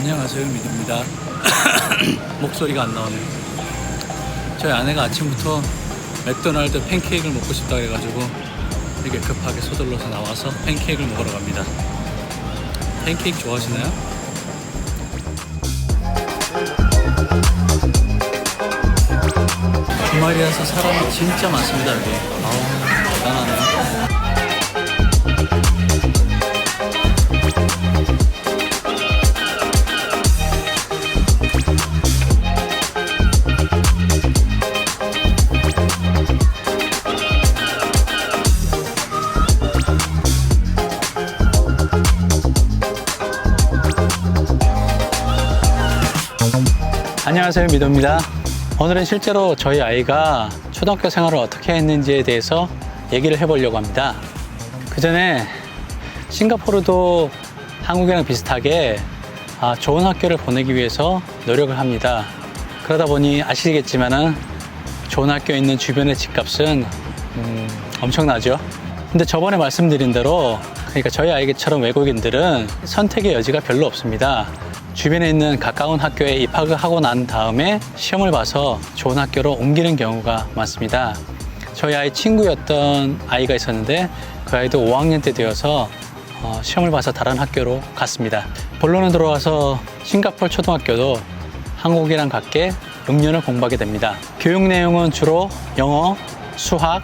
안녕하세요, 미드입니다. 목소리가 안 나오네요. 저희 아내가 아침부터 맥도날드 팬케이크를 먹고 싶다 해가지고 이렇게 급하게 서둘러서 나와서 팬케이크를 먹으러 갑니다. 팬케이크 좋아하시나요? 주말이라서 사람이 진짜 많습니다. 여기 대단하네요. 안녕하세요, 미도입니다. 오늘은 실제로 저희 아이가 초등학교 생활을 어떻게 했는지에 대해서 얘기를 해보려고 합니다. 그 전에 싱가포르도 한국이랑 비슷하게 좋은 학교를 보내기 위해서 노력을 합니다. 그러다 보니 아시겠지만은 좋은 학교에 있는 주변의 집값은 엄청나죠. 근데 저번에 말씀드린 대로 그러니까 저희 아이처럼 외국인들은 선택의 여지가 별로 없습니다. 주변에 있는 가까운 학교에 입학을 하고 난 다음에 시험을 봐서 좋은 학교로 옮기는 경우가 많습니다. 저희 아이 친구였던 아이가 있었는데 그 아이도 5학년 때 되어서 시험을 봐서 다른 학교로 갔습니다. 본론으로 들어와서 싱가포르 초등학교도 한국이랑 같게 6년을 공부하게 됩니다. 교육 내용은 주로 영어, 수학,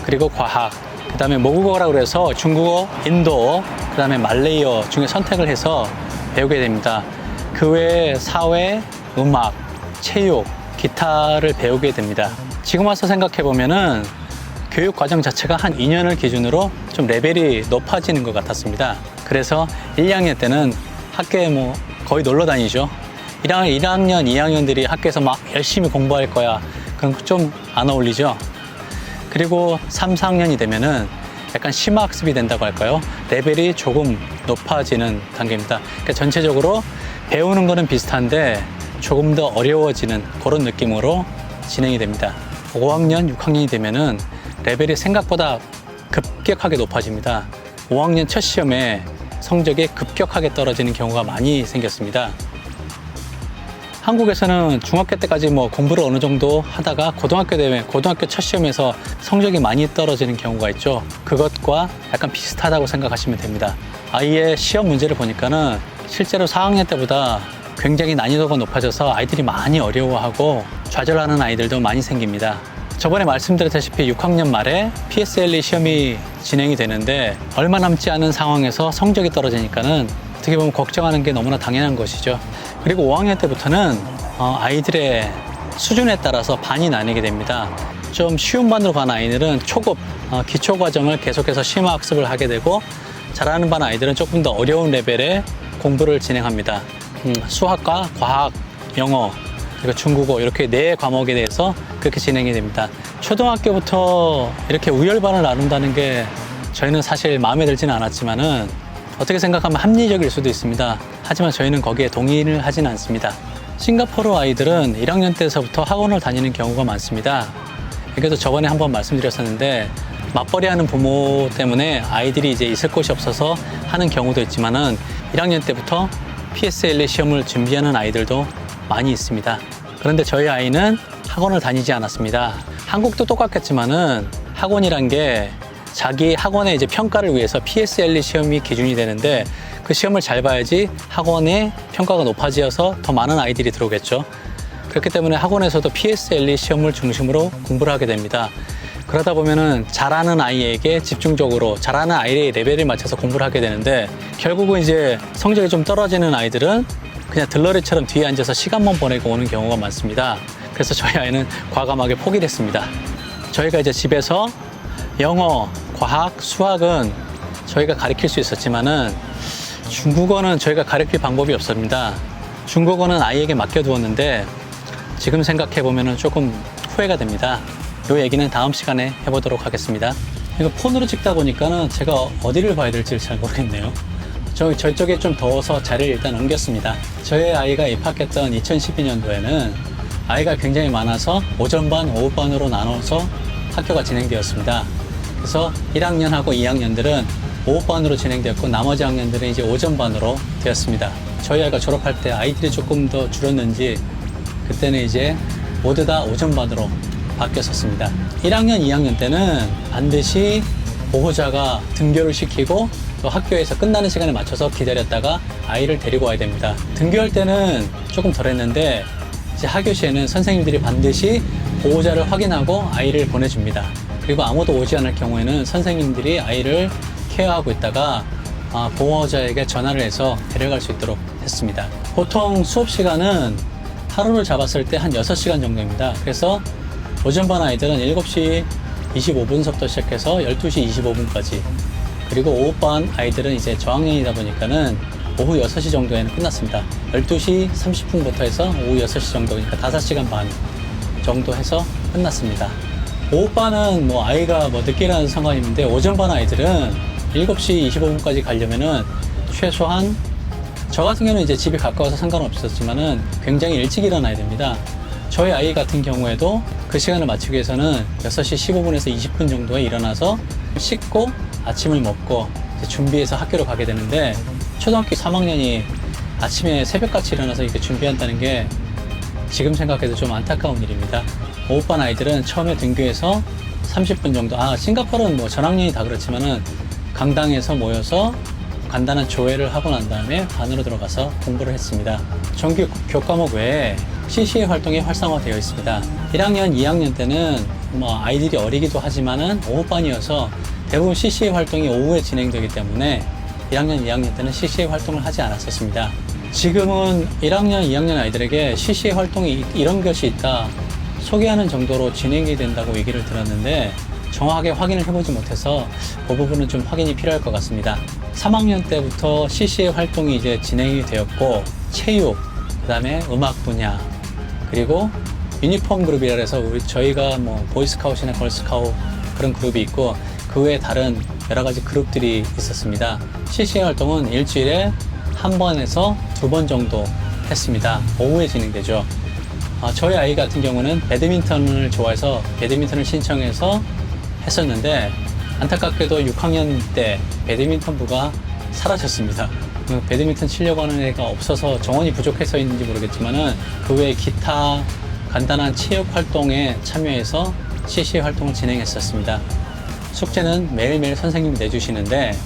그리고 과학, 그 다음에 모국어라고 해서 중국어, 인도어, 그 다음에 말레이어 중에 선택을 해서 배우게 됩니다. 그 외에 사회, 음악, 체육, 기타를 배우게 됩니다. 지금 와서 생각해 보면은 교육 과정 자체가 한 2년을 기준으로 좀 레벨이 높아지는 것 같았습니다. 그래서 1, 2학년 때는 학교에 거의 놀러 다니죠. 1학년, 2학년들이 학교에서 막 열심히 공부할 거야. 그럼 좀 안 어울리죠. 그리고 3, 4학년이 되면은 약간 심화학습이 된다고 할까요? 레벨이 조금 높아지는 단계입니다. 그러니까 전체적으로 배우는 거는 비슷한데 조금 더 어려워지는 그런 느낌으로 진행이 됩니다. 5학년, 6학년이 되면은 레벨이 생각보다 급격하게 높아집니다. 5학년 첫 시험에 성적이 급격하게 떨어지는 경우가 많이 생겼습니다. 한국에서는 중학교 때까지 공부를 어느 정도 하다가 고등학교 첫 시험에서 성적이 많이 떨어지는 경우가 있죠. 그것과 약간 비슷하다고 생각하시면 됩니다. 아이의 시험 문제를 보니까는 실제로 4학년 때보다 굉장히 난이도가 높아져서 아이들이 많이 어려워하고 좌절하는 아이들도 많이 생깁니다. 저번에 말씀드렸다시피 6학년 말에 PSLE 시험이 진행이 되는데 얼마 남지 않은 상황에서 성적이 떨어지니까는 어떻게 보면 걱정하는 게 너무나 당연한 것이죠. 그리고 5학년 때부터는 아이들의 수준에 따라서 반이 나뉘게 됩니다. 좀 쉬운 반으로 간 아이들은 초급 기초 과정을 계속해서 심화학습을 하게 되고 잘하는 반 아이들은 조금 더 어려운 레벨의 공부를 진행합니다. 수학과 과학, 영어, 그리고 중국어 이렇게 4과목에 대해서 그렇게 진행이 됩니다. 초등학교부터 이렇게 우열반을 나눈다는 게 저희는 사실 마음에 들지는 않았지만은 어떻게 생각하면 합리적일 수도 있습니다. 하지만 저희는 거기에 동의를 하진 않습니다. 싱가포르 아이들은 1학년 때서부터 학원을 다니는 경우가 많습니다. 이것도 저번에 한번 말씀드렸었는데 맞벌이 하는 부모 때문에 아이들이 이제 있을 곳이 없어서 하는 경우도 있지만은 1학년 때부터 PSLE 시험을 준비하는 아이들도 많이 있습니다. 그런데 저희 아이는 학원을 다니지 않았습니다. 한국도 똑같겠지만은 학원이란 게 자기 학원의 이제 평가를 위해서 PSLE 시험이 기준이 되는데 그 시험을 잘 봐야지 학원의 평가가 높아져서 더 많은 아이들이 들어오겠죠. 그렇기 때문에 학원에서도 PSLE 시험을 중심으로 공부를 하게 됩니다. 그러다 보면은 잘하는 아이에게 집중적으로 잘하는 아이의 레벨에 맞춰서 공부를 하게 되는데 결국은 이제 성적이 좀 떨어지는 아이들은 그냥 들러리처럼 뒤에 앉아서 시간만 보내고 오는 경우가 많습니다. 그래서 저희 아이는 과감하게 포기를 했습니다. 저희가 이제 집에서 영어, 과학, 수학은 저희가 가르칠 수 있었지만은 중국어는 저희가 가르칠 방법이 없습니다. 중국어는 아이에게 맡겨두었는데 지금 생각해보면은 조금 후회가 됩니다. 이 얘기는 다음 시간에 해보도록 하겠습니다. 이거 폰으로 찍다 보니까는 제가 어디를 봐야 될지 잘 모르겠네요. 저쪽에 좀 더워서 자리를 일단 옮겼습니다. 저희 아이가 입학했던 2012년도에는 아이가 굉장히 많아서 오전반, 오후반으로 나눠서 학교가 진행되었습니다. 그래서 1학년하고 2학년들은 오후반으로 진행되었고 나머지 학년들은 이제 오전반으로 되었습니다. 저희 아이가 졸업할 때 아이들이 조금 더 줄었는지 그때는 이제 모두 다 오전반으로 바뀌었었습니다. 1학년, 2학년 때는 반드시 보호자가 등교를 시키고 또 학교에서 끝나는 시간에 맞춰서 기다렸다가 아이를 데리고 와야 됩니다. 등교할 때는 조금 덜 했는데 이제 하교 시에는 선생님들이 반드시 보호자를 확인하고 아이를 보내줍니다. 그리고 아무도 오지 않을 경우에는 선생님들이 아이를 케어하고 있다가 보호자에게 전화를 해서 데려갈 수 있도록 했습니다. 보통 수업 시간은 하루를 잡았을 때 한 6시간 정도입니다. 그래서 오전반 아이들은 7시 25분서부터 시작해서 12시 25분까지, 그리고 오후반 아이들은 이제 저학년이다 보니까는 오후 6시 정도에는 끝났습니다. 12시 30분부터 해서 오후 6시 정도니까 5시간 반 정도 해서 끝났습니다. 오후반은 뭐 아이가 뭐 늦게 일어나는 상관인데 오전반 아이들은 7시 25분까지 가려면은 최소한 저 같은 경우는 이제 집이 가까워서 상관없었지만은 굉장히 일찍 일어나야 됩니다. 저희 아이 같은 경우에도 그 시간을 맞추기 위해서는 6시 15분에서 20분 정도에 일어나서 씻고 아침을 먹고 이제 준비해서 학교로 가게 되는데, 초등학교 3학년이 아침에 새벽같이 일어나서 이렇게 준비한다는 게 지금 생각해도 좀 안타까운 일입니다. 오후반 아이들은 처음에 등교해서 30분 정도, 싱가포르는 뭐 전학년이 다 그렇지만은 강당에서 모여서 간단한 조회를 하고 난 다음에 반으로 들어가서 공부를 했습니다. 정규 교과목 외에 CCA 활동이 활성화되어 있습니다. 1학년, 2학년 때는 뭐 아이들이 어리기도 하지만은 오후반이어서 대부분 CCA 활동이 오후에 진행되기 때문에 1학년, 2학년 때는 CCA 활동을 하지 않았었습니다. 지금은 1학년, 2학년 아이들에게 CCA 활동이 이런 것이 있다 소개하는 정도로 진행이 된다고 얘기를 들었는데 정확하게 확인을 해보지 못해서 그 부분은 좀 확인이 필요할 것 같습니다. 3학년 때부터 CCA 활동이 이제 진행이 되었고, 체육, 그 다음에 음악 분야, 그리고 유니폼 그룹이라 해서 저희가 뭐 보이스카웃이나 걸스카웃 그런 그룹이 있고 그 외에 다른 여러 가지 그룹들이 있었습니다. CCA 활동은 일주일에 한 번에서 2번 정도 했습니다. 오후에 진행되죠. 저희 아이 같은 경우는 배드민턴을 좋아해서 배드민턴을 신청해서 했었는데 안타깝게도 6학년 때 배드민턴부가 사라졌습니다. 배드민턴 치려고 하는 애가 없어서 정원이 부족해서인지 모르겠지만은 그 외에 기타 간단한 체육 활동에 참여해서 CCA 활동을 진행했었습니다. 숙제는 매일매일 선생님이 내주시는데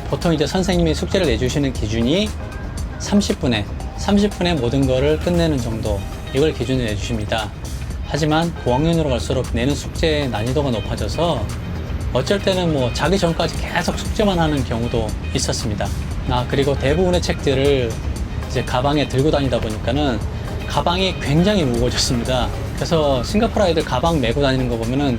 보통 이제 선생님이 숙제를 내주시는 기준이 30분에 모든 거를 끝내는 정도, 이걸 기준으로 내주십니다. 하지만 고학년으로 갈수록 내는 숙제의 난이도가 높아져서 어쩔 때는 뭐 자기 전까지 계속 숙제만 하는 경우도 있었습니다. 그리고 대부분의 책들을 이제 가방에 들고 다니다 보니까는 가방이 굉장히 무거워졌습니다. 그래서 싱가포르 아이들 가방 메고 다니는 거 보면은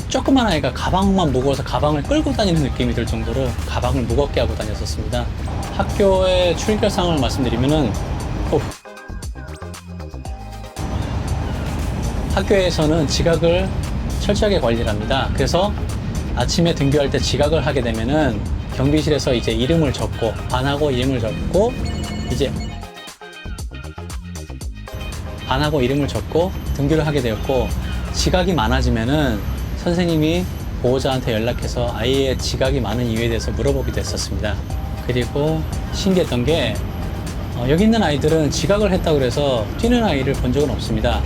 조그만 아이가 가방만 무거워서 가방을 끌고 다니는 느낌이 들 정도로 가방을 무겁게 하고 다녔었습니다. 학교의 출결 상황을 말씀드리면은 학교에서는 지각을 철저하게 관리를 합니다. 그래서 아침에 등교할 때 지각을 하게 되면은 경비실에서 이제 이름을 적고 반하고 이름을 적고 등교를 하게 되었고, 지각이 많아지면은 선생님이 보호자한테 연락해서 아이의 지각이 많은 이유에 대해서 물어보기도 했었습니다. 그리고 신기했던 게 여기 있는 아이들은 지각을 했다고 해서 뛰는 아이를 본 적은 없습니다.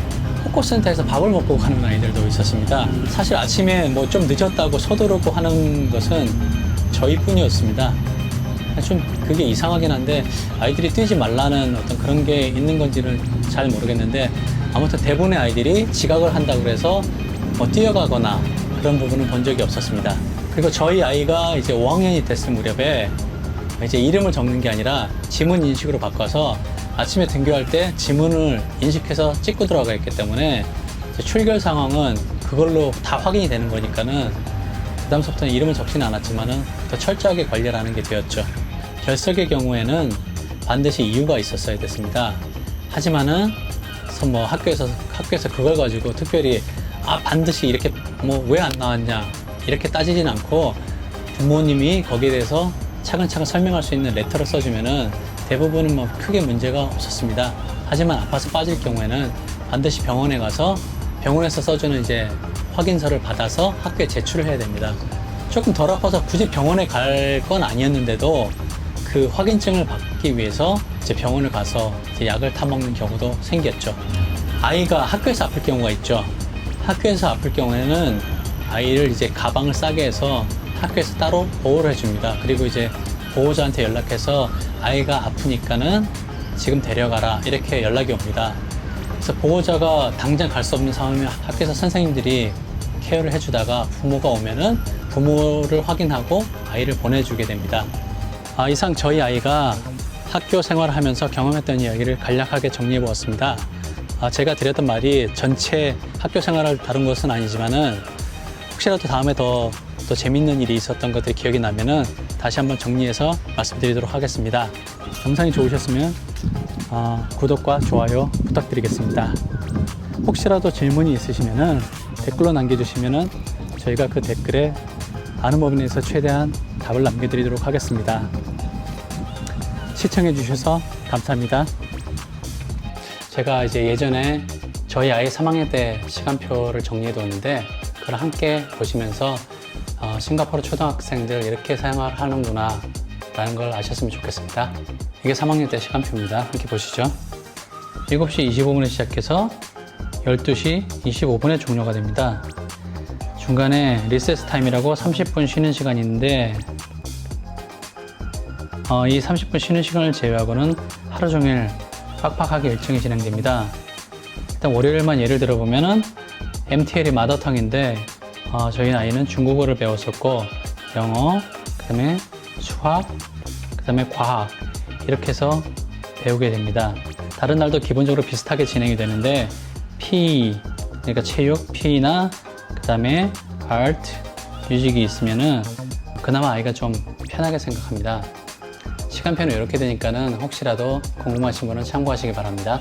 호커센터에서 밥을 먹고 가는 아이들도 있었습니다. 사실 아침에 뭐 좀 늦었다고 서두르고 하는 것은 저희뿐이었습니다. 좀 그게 이상하긴 한데 아이들이 뛰지 말라는 어떤 그런 게 있는 건지는 잘 모르겠는데, 아무튼 대부분의 아이들이 지각을 한다고 해서 뭐 뛰어가거나 그런 부분은 본 적이 없었습니다. 그리고 저희 아이가 이제 5학년이 됐을 무렵에 이제 이름을 적는 게 아니라 지문 인식으로 바꿔서 아침에 등교할 때 지문을 인식해서 찍고 들어가 있기 때문에 출결 상황은 그걸로 다 확인이 되는 거니까는 그다음부터는 이름을 적지는 않았지만은 더 철저하게 관리를 하는 게 되었죠. 결석의 경우에는 반드시 이유가 있었어야 됐습니다. 하지만은 뭐 학교에서 그걸 가지고 특별히 반드시 이렇게 뭐 왜 안 나왔냐 이렇게 따지진 않고 부모님이 거기에 대해서 차근차근 설명할 수 있는 레터를 써주면은 대부분은 뭐 크게 문제가 없었습니다. 하지만 아파서 빠질 경우에는 반드시 병원에 가서 병원에서 써주는 이제 확인서를 받아서 학교에 제출을 해야 됩니다. 조금 덜 아파서 굳이 병원에 갈 건 아니었는데도 그 확인증을 받기 위해서 이제 병원을 가서 이제 약을 타먹는 경우도 생겼죠. 아이가 학교에서 아플 경우가 있죠. 학교에서 아플 경우에는 아이를 이제 가방을 싸게 해서 학교에서 따로 보호를 해줍니다. 그리고 이제 보호자한테 연락해서 아이가 아프니까는 지금 데려가라 이렇게 연락이 옵니다. 그래서 보호자가 당장 갈 수 없는 상황이면 학교에서 선생님들이 케어를 해주다가 부모가 오면은 부모를 확인하고 아이를 보내주게 됩니다. 이상 저희 아이가 학교 생활을 하면서 경험했던 이야기를 간략하게 정리해 보았습니다. 제가 드렸던 말이 전체 학교 생활을 다룬 것은 아니지만은 혹시라도 다음에 더 재밌는 일이 있었던 것들이 기억이 나면은 다시 한번 정리해서 말씀드리도록 하겠습니다. 영상이 좋으셨으면 구독과 좋아요 부탁드리겠습니다. 혹시라도 질문이 있으시면은 댓글로 남겨주시면은 저희가 그 댓글에 아는 법에 대해서 최대한 답을 남겨드리도록 하겠습니다. 시청해 주셔서 감사합니다. 제가 이제 예전에 저희 아이 3학년 때 시간표를 정리해 뒀는데 그걸 함께 보시면서 싱가포르 초등학생들 이렇게 생활하는구나 라는 걸 아셨으면 좋겠습니다. 이게 3학년 때 시간표입니다. 함께 보시죠. 7시 25분에 시작해서 12시 25분에 종료가 됩니다. 중간에 리세스 타임이라고 30분 쉬는 시간이 있는데 이 30분 쉬는 시간을 제외하고는 하루 종일 빡빡하게 일정이 진행됩니다. 일단 월요일만 예를 들어 보면은 MTL이 마더텅인데 저희 아이는 중국어를 배웠었고 영어, 그 다음에 수학, 그 다음에 과학 이렇게 해서 배우게 됩니다. 다른 날도 기본적으로 비슷하게 진행이 되는데 PE, 그러니까 체육, PE나 그 다음에 아트, 뮤직이 있으면은 그나마 아이가 좀 편하게 생각합니다. 시간표는 이렇게 되니까는 혹시라도 궁금하신 분은 참고하시기 바랍니다.